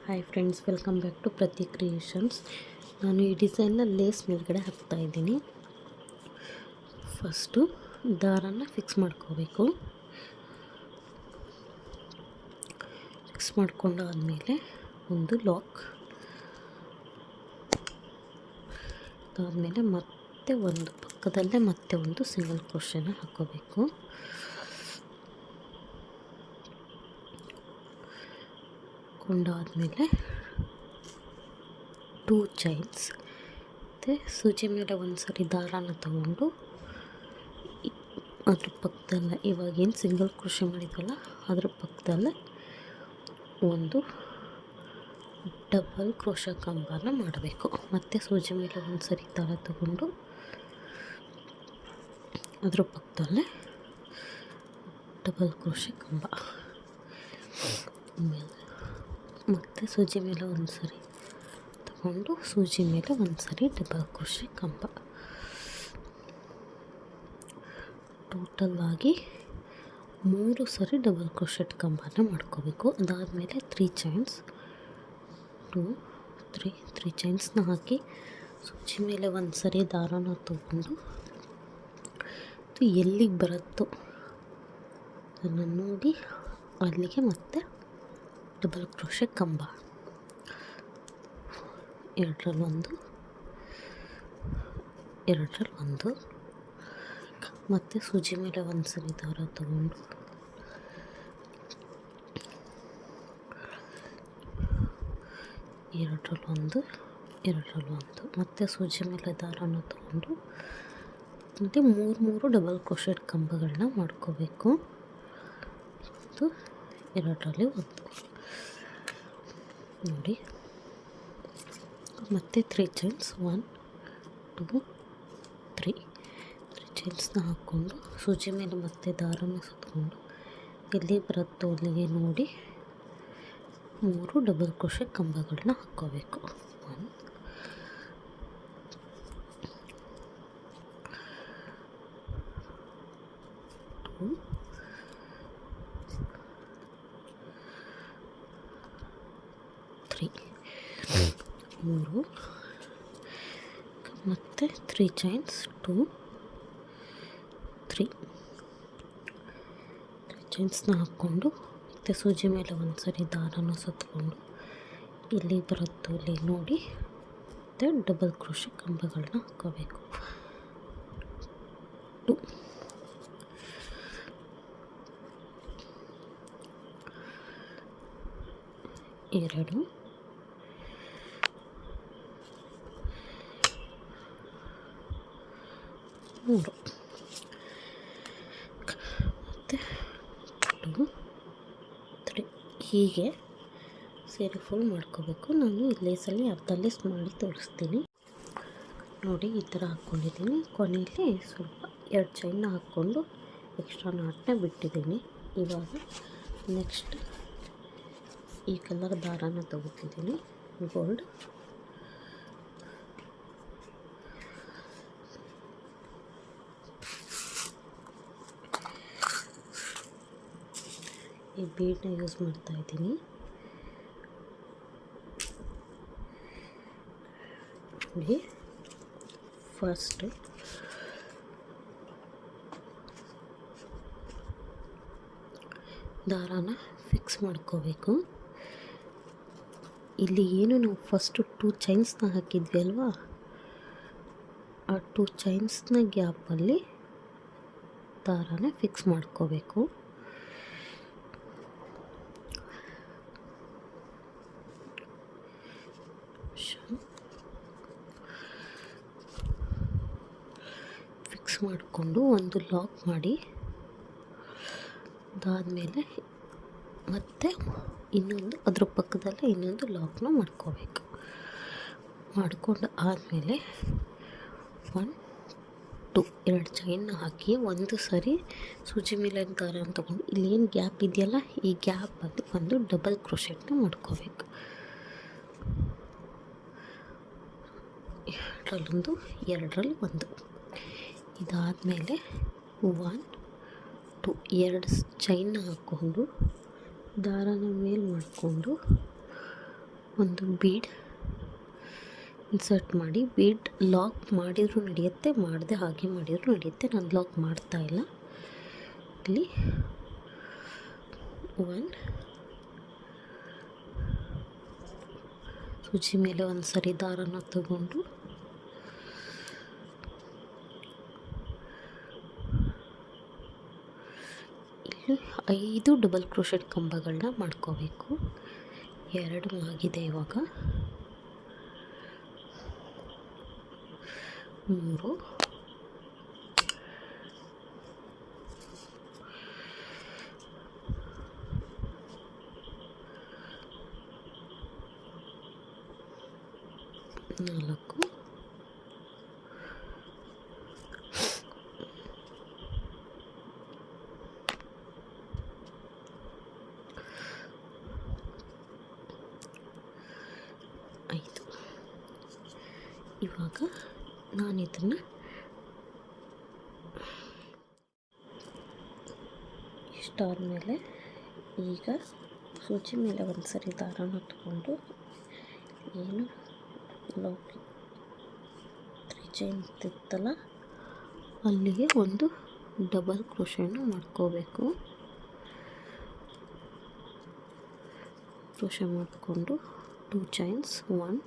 Hi friends, welcome back to Prathi creations. ನಾನು ಈ ಡಿಸೈನ್ನ lace ಮೇಲ್ಗಡೆ ಹಾಕ್ತಾಯಿದ್ದೀನಿ. ಫಸ್ಟು ದಾರನ ಫಿಕ್ಸ್ ಮಾಡ್ಕೋಬೇಕು. ಫಿಕ್ಸ್ ಮಾಡ್ಕೊಂಡಾದಮೇಲೆ ಒಂದು ಲಾಕ್, ಅದಾದಮೇಲೆ ಮತ್ತೆ ಒಂದು ಪಕ್ಕದಲ್ಲೇ ಮತ್ತೆ ಒಂದು ಸಿಂಗಲ್ ಕ್ರೋಶೆನ ಹಾಕ್ಕೋಬೇಕು. ಕೊಂಡಾದಮೇಲೆ 2 ಚೈನ್ಸ್ ಮತ್ತು ಸೂಜಿ ಮೇಲೆ ಒಂದು ಸರಿ ದಾರಾನ ತಗೊಂಡು ಅದ್ರ ಪಕ್ಕದಲ್ಲೇ ಇವಾಗೇನು ಸಿಂಗಲ್ ಕ್ರೋಶೆ ಮಾಡಿದ್ವಲ್ಲ ಅದ್ರ ಪಕ್ಕದಲ್ಲೇ ಒಂದು ಡಬಲ್ ಕ್ರೋಶ ಕಂಬನ ಮಾಡಬೇಕು. ಮತ್ತು ಸೂಜಿ ಮೇಲೆ ಒಂದು ಸರಿ ದಾರ ತಗೊಂಡು ಅದ್ರ ಪಕ್ಕದಲ್ಲೇ ಡಬಲ್ ಕ್ರೋಶೆ ಕಂಬ, ಮತ್ತು ಸೂಜಿ ಮೇಲೆ ಒಂದು ಸರಿ ತಗೊಂಡು ಸೂಜಿ ಮೇಲೆ ಒಂದು ಸರಿ ಡಬಲ್ ಕ್ರೋಶೆ ಕಂಬ. ಟೋಟಲ್ಲಾಗಿ 3 ಸರಿ ಡಬಲ್ ಕ್ರೋಶೆಟ್ ಕಂಬನ ಮಾಡ್ಕೋಬೇಕು. ಅದಾದಮೇಲೆ 3 ಚೈನ್ಸ್ 2 3 ಚೈನ್ಸ್ನ ಹಾಕಿ ಸೂಜಿ ಮೇಲೆ ಒಂದು ಸರಿ ದಾರಾನ ತಗೊಂಡು ಎಲ್ಲಿಗೆ ಬರುತ್ತೋ ಅದನ್ನು ನೋಡಿ ಅಲ್ಲಿಗೆ ಮತ್ತೆ ಡಬಲ್ ಕ್ರೋಶೆ ಕಂಬ, ಎರಡರಲ್ಲಿ ಒಂದು ಮತ್ತು ಸೂಜಿ ಮೇಲೆ ಒಂದು ಸರಿ ದಾರ ತಗೊಂಡು ಎರಡರಲ್ಲಿ ಒಂದು ಮತ್ತು ಸೂಜಿ ಮೇಲೆ ದಾರಾನ ತಗೊಂಡು ಮತ್ತು 3 ಡಬಲ್ ಕ್ರೋಶೆಟ್ ಕಂಬಗಳನ್ನ ಮಾಡ್ಕೋಬೇಕು. ಮತ್ತು ಎರಡರಲ್ಲಿ ಒಂದು ನೋಡಿ, ಮತ್ತು 3 ಚೈನ್ಸ್ 1 2 3 ಚೈನ್ಸ್ನ ಹಾಕ್ಕೊಂಡು ಸೂಜಿ ಮೇಲೆ ಮತ್ತೆ ದಾರನ ಸುತ್ತಕೊಂಡು ಎಲ್ಲಿ ಬರುತ್ತೋ ಅಲ್ಲಿಗೆ ನೋಡಿ 3 ಡಬಲ್ ಕ್ರೋಶೆ ಕಂಬಗಳನ್ನ ಹಾಕ್ಕೋಬೇಕು. 1 2 3 ಮತ್ತು 3 ಚೈನ್ಸ್ 2 3 ಚೈನ್ಸ್ನ ಹಾಕ್ಕೊಂಡು ಮತ್ತು ಸೂಜಿ ಮೇಲೆ ಒಂದು ಸರಿ ದಾರನ ಸುತ್ತಕೊಂಡು ಇಲ್ಲಿ ಬರುತ್ತೋ ಇಲ್ಲಿ ನೋಡಿ ಮತ್ತು ಡಬಲ್ ಕ್ರೋಶೆ ಕಂಬಗಳನ್ನ ಹಾಕ್ಕೋಬೇಕು. 2 2 3 ಮತ್ತು 2 3 ಹೀಗೆ ಸೇರಿ ಫುಲ್ ಮಾಡ್ಕೋಬೇಕು. ನಾನು ಈ ಲೇಸಲ್ಲಿ ಅರ್ಧ ಲೇಸ್ ಮಾಡಿ ತೋರಿಸ್ತೀನಿ ನೋಡಿ. ಈ ಥರ ಹಾಕ್ಕೊಂಡಿದ್ದೀನಿ. ಕೊನೆಯಲ್ಲಿ ಸ್ವಲ್ಪ 2 ಚೈನ್ನ ಹಾಕ್ಕೊಂಡು ಎಕ್ಸ್ಟ್ರಾ ನಾಟನ್ನ ಬಿಟ್ಟಿದ್ದೀನಿ. ಇವಾಗ ನೆಕ್ಸ್ಟ್ ಈ ಕಲರ್ ದಾರಾನ ತಗೋತಿದ್ದೀನಿ, ಗೋಲ್ಡ್. ಈ ಬೀಡನ್ನ ಯೂಸ್ ಮಾಡ್ತಾ ಇದ್ದೀನಿ. ನೋಡಿ, ಫಸ್ಟ್ ದಾರಾನ ಫಿಕ್ಸ್ ಮಾಡ್ಕೋಬೇಕು. ಇಲ್ಲಿ ಏನು ನಾವು ಫಸ್ಟು 2 ಚೈನ್ಸ್ನ ಹಾಕಿದ್ವಿ ಅಲ್ವಾ, ಆ 2 ಚೈನ್ಸ್ನ ಗ್ಯಾಪಲ್ಲಿ ದಾರಾನ ಫಿಕ್ಸ್ ಮಾಡ್ಕೋಬೇಕು. ಫಿಕ್ಸ್ ಮಾಡಿಕೊಂಡು ಒಂದು ಲಾಕ್ ಮಾಡಿ, ಅದಾದಮೇಲೆ ಮತ್ತೆ ಇನ್ನೊಂದು ಅದ್ರ ಪಕ್ಕದಲ್ಲೇ ಇನ್ನೊಂದು ಲಾಕ್ನ ಮಾಡ್ಕೋಬೇಕು. ಮಾಡಿಕೊಂಡು ಆದಮೇಲೆ 1 2 2 ಚೈನ್ನ ಹಾಕಿ ಒಂದು ಸರಿ ಸೂಜಿ ಮೇಲೆ ದಾರ ತಗೊಂಡು ಇಲ್ಲೇನು ಗ್ಯಾಪ್ ಇದೆಯಲ್ಲ ಈ ಗ್ಯಾಪಲ್ಲಿ ಒಂದು ಡಬಲ್ ಕ್ರೋಶೆಟ್ನ ಮಾಡ್ಕೋಬೇಕು. ಎರಡರಲ್ಲಿ ಒಂದು. ಇದಾದಮೇಲೆ 1 2 2 ಚೈನ್ನ ಹಾಕ್ಕೊಂಡು ದಾರಾನ ಮೇಲೆ ಮಾಡಿಕೊಂಡು ಒಂದು ಬೀಡ್ ಇನ್ಸರ್ಟ್ ಮಾಡಿ. ಬೀಡ್ ಲಾಕ್ ಮಾಡಿದರೂ ನಡೆಯುತ್ತೆ, ಮಾಡದೆ ಹಾಗೆ ಮಾಡಿದರೂ ನಡೆಯುತ್ತೆ. ನಾನು ಲಾಕ್ ಮಾಡ್ತಾಯಿಲ್ಲ. ಇಲ್ಲಿ 1 ಸೂಜಿ ಮೇಲೆ ಒಂದು ಸರಿ ದಾರನ ತಗೊಂಡು ಇಲ್ಲಿ 5 ಡಬಲ್ ಕ್ರೋಶೆಟ್ ಕಂಬಗಳನ್ನ ಮಾಡ್ಕೋಬೇಕು. 2 ಆಗಿದೆ. ಇವಾಗ 3 4 5. ಇವಾಗ ನಾನು ಇದನ್ನು ಇಷ್ಟಾದಮೇಲೆ ಈಗ ಸೂಜಿ ಮೇಲೆ ಒಂದು ಸರಿ ದಾರನ ತಗೊಂಡು ಏನು ಲಾಕ್ 3 ಚೈನ್ ಇತ್ತಲ್ಲ ಅಲ್ಲಿಗೆ ಒಂದು ಡಬಲ್ ಕ್ರೋಶೆನ ಮಾಡ್ಕೋಬೇಕು. ಕ್ರೋಶೆ ಮಾಡಿಕೊಂಡು 2 ಚೈನ್ಸ್ 1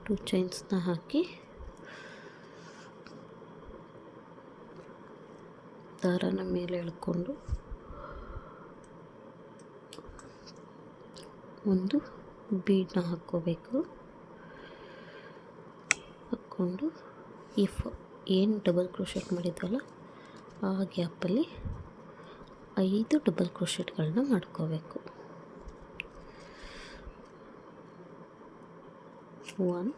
2 ಚೈನ್ಸ್ನ ಹಾಕಿ ದಾರನ ಮೇಲೆ ಎಳ್ಕೊಂಡು ಒಂದು ಬೀಡನ್ನ ಹಾಕ್ಕೋಬೇಕು. ಹಾಕ್ಕೊಂಡು ಏನು ಡಬಲ್ ಕ್ರೋಶೆಟ್ ಮಾಡಿದ್ವಲ್ಲ ಆ ಗ್ಯಾಪಲ್ಲಿ 5 ಡಬಲ್ ಕ್ರೋಶೆಟ್ಗಳನ್ನ ಮಾಡ್ಕೋಬೇಕು. 1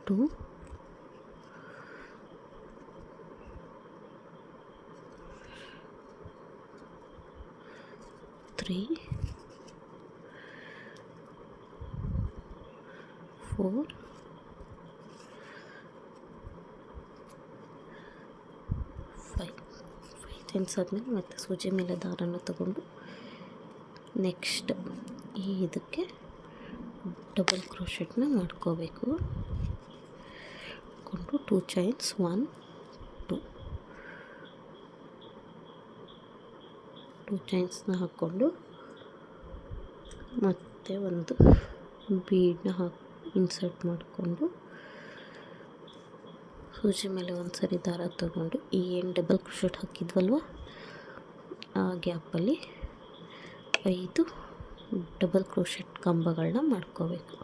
2 3 4 5 ಟೈಮ್ಸ್ ಆದಮೇಲೆ ಮತ್ತೆ ಸೂಜಿ ಮೇಲೆ ದಾರನ ತಗೊಂಡು ನೆಕ್ಸ್ಟ್ ಇದಕ್ಕೆ ಡಬಲ್ ಕ್ರೋಶೆಟ್ನ ಮಾಡ್ಕೋಬೇಕು. ಹಾಕ್ಕೊಂಡು 2 ಚೈನ್ಸ್ 1 2 ಚೈನ್ಸ್ನ ಹಾಕ್ಕೊಂಡು ಮತ್ತೆ ಒಂದು ಬೀಡನ್ನ ಇನ್ಸರ್ಟ್ ಮಾಡಿಕೊಂಡು ಸೂಜಿ ಮೇಲೆ ಒಂದು ಸರಿ ದಾರ ತಗೊಂಡು ಏನು ಡಬಲ್ ಕ್ರೋಶೆಟ್ ಹಾಕಿದ್ವಲ್ವ ಆ ಗ್ಯಾಪಲ್ಲಿ 5 ಡಬಲ್ ಕ್ರೋಶೆಟ್ ಕಂಬಗಳನ್ನ ಮಾಡ್ಕೋಬೇಕು.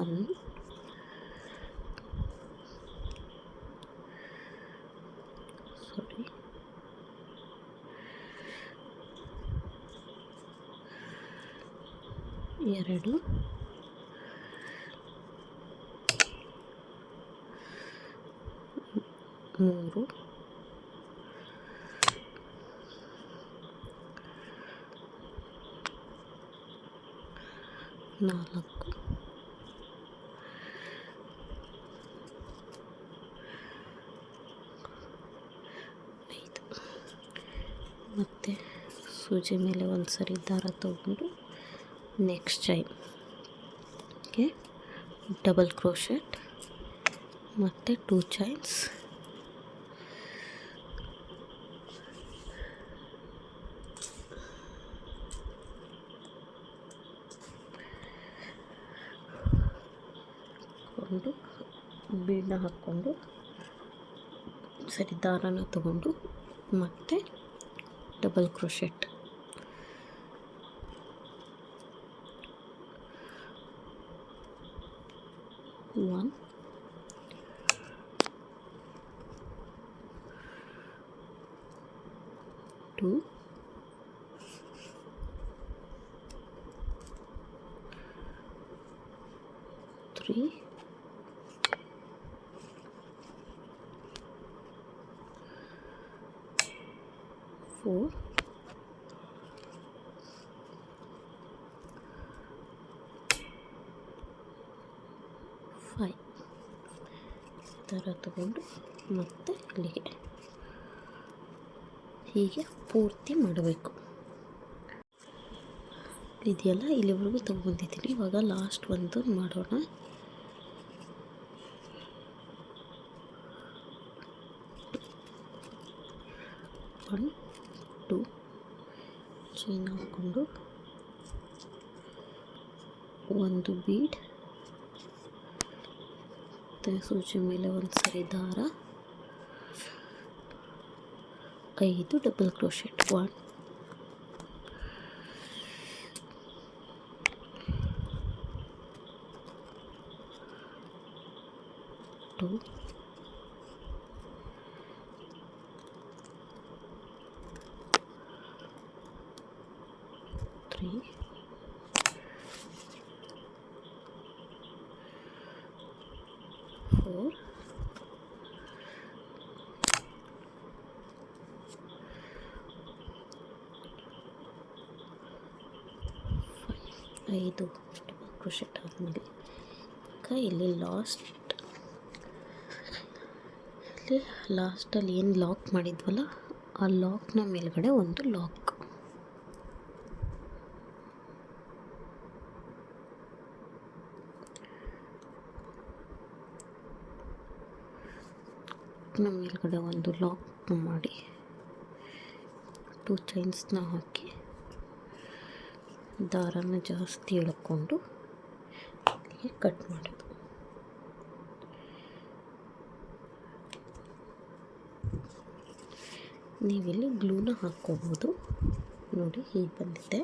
1 2 3 4 5 ಮತ್ತು ಸೂಜಿ ಮೇಲೆ ಒಂದು ಸರಿ ದಾರ ತಗೊಂಡು ನೆಕ್ಸ್ಟ್ ಚೈನ್ಗೆ ಡಬಲ್ ಕ್ರೋಶೆಟ್ ಮತ್ತು 2 ಚೈನ್ಸ್ ಹಾಕ್ಕೊಂಡು ಬೀಡನ್ನ ಹಾಕ್ಕೊಂಡು ಸರಿ ದಾರನ ತಗೊಂಡು ಮತ್ತೆ ಡಬಲ್ ಕ್ರೋಶೆಟ್ 1 2 3 4 5 ದಾರ ತಗೊಂಡು ಮತ್ತೆ ಇಲ್ಲಿಗೆ ಹೀಗೆ ಪೂರ್ತಿ ಮಾಡಬೇಕು. ಇದೆಯಲ್ಲ ಇಲ್ಲಿವರೆಗೂ ತಗೊಂಡಿದ್ದೀನಿ. ಇವಾಗ ಲಾಸ್ಟ್ ಒಂದು ಮಾಡೋಣ. ಒನ್ ಟು ಚೈನ್ ಹಾಕ್ಕೊಂಡು ಒಂದು ಬೀಡ್ ಮತ್ತು ಸೂಜಿ ಮೇಲೆ ಒಂದು ಸರಿ ದಾರ, 5 ಡಬಲ್ ಕ್ರೋಶೆಟ್. 1 2 3 4 5 ಕ್ರೋಶೆಟ್ ಆದಮೇಲೆ ಇಲ್ಲಿ ಲಾಸ್ಟಲ್ಲಿ ಏನು ಲಾಕ್ ಮಾಡಿದ್ವಲ್ಲ ಆ ಲಾಕ್ನ ಮೇಲ್ಗಡೆ ಒಂದು ಲಾಕ್. ಮೇಲ್ಗಡೆ ಒಂದು ಲಾಕ್ ಮಾಡಿ 2 ಚೈನ್ಸ್ನ ಹಾಕಿ ದಾರನ ಜಾಸ್ತಿ ಎಳ್ಕೊಂಡು ಇಲ್ಲಿಗೆ ಕಟ್ ಮಾಡೋದು. ನೀವಿಲ್ಲಿ ಗ್ಲೂನ ಹಾಕ್ಕೋಬೋದು. ನೋಡಿ ಹೀಗೆ ಬಂದಿದೆ.